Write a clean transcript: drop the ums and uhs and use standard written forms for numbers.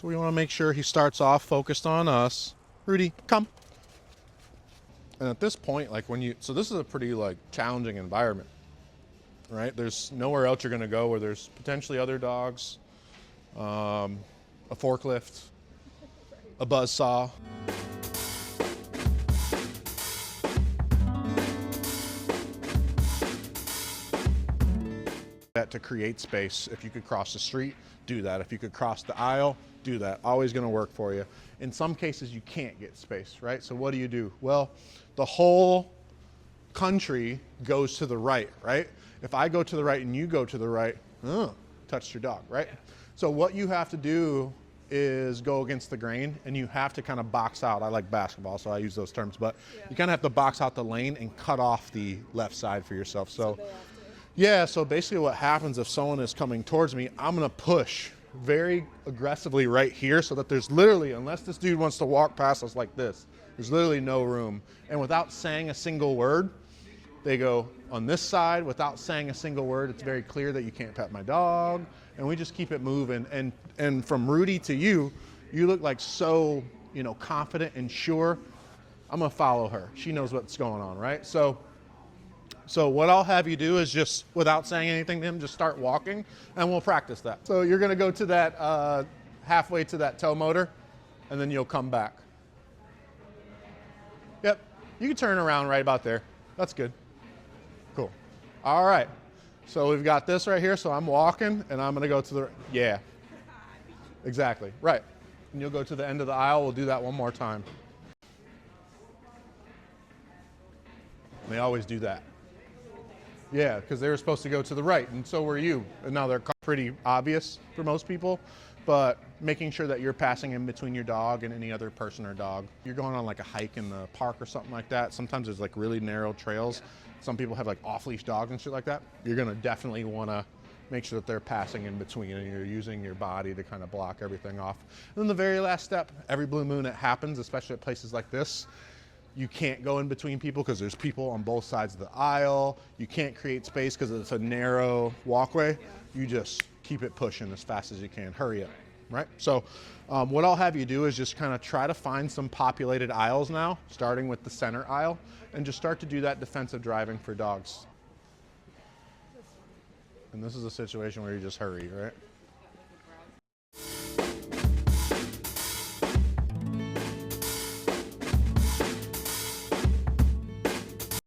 So we want to make sure he starts off focused on us. Rudy, come. And at this point, like so this is a pretty like challenging environment, right? There's nowhere else you're going to go where there's potentially other dogs, a forklift, a buzzsaw. That to create space. If you could cross the street, do that. If you could cross the aisle, do that. Always going to work for you. In some cases, you can't get space, right? So what do? Well, the whole country goes to the right, right? If I go to the right and you go to the right, touched your dog, right? So what you have to do is go against the grain, and you have to kind of box out. I like basketball, so I use those terms, but you kind of have to box out the lane and cut off the left side for yourself. So yeah, so basically what happens if someone is coming towards me, I'm going to push very aggressively right here so that there's literally, unless this dude wants to walk past us like this, there's literally no room. And without saying a single word, they go on this side without saying a single word. It's very clear that you can't pet my dog, and we just keep it moving. And from Rudy to you look like so, confident and sure. I'm going to follow her. She knows what's going on, right? So what I'll have you do is just, without saying anything to him, just start walking, and we'll practice that. So you're going to go to that halfway to that toe motor, and then you'll come back. Yep, you can turn around right about there. That's good. Cool. All right. So we've got this right here. So I'm walking, and I'm going to go to the, yeah. Exactly. Right. And you'll go to the end of the aisle. We'll do that one more time. They always do that. Yeah, because they were supposed to go to the right, and so were you. And now they're pretty obvious for most people, but making sure that you're passing in between your dog and any other person or dog. You're going on like a hike in the park or something like that. Sometimes there's like really narrow trails. Some people have like off-leash dogs and shit like that. You're gonna definitely wanna make sure that they're passing in between, and you're using your body to kind of block everything off. And then the very last step, every blue moon it happens, especially at places like this. You can't go in between people because there's people on both sides of the aisle. You can't create space because it's a narrow walkway. You just keep it pushing as fast as you can. Hurry up, right? So what I'll have you do is just kind of try to find some populated aisles now, starting with the center aisle, and just start to do that defensive driving for dogs. And this is a situation where you just hurry, right?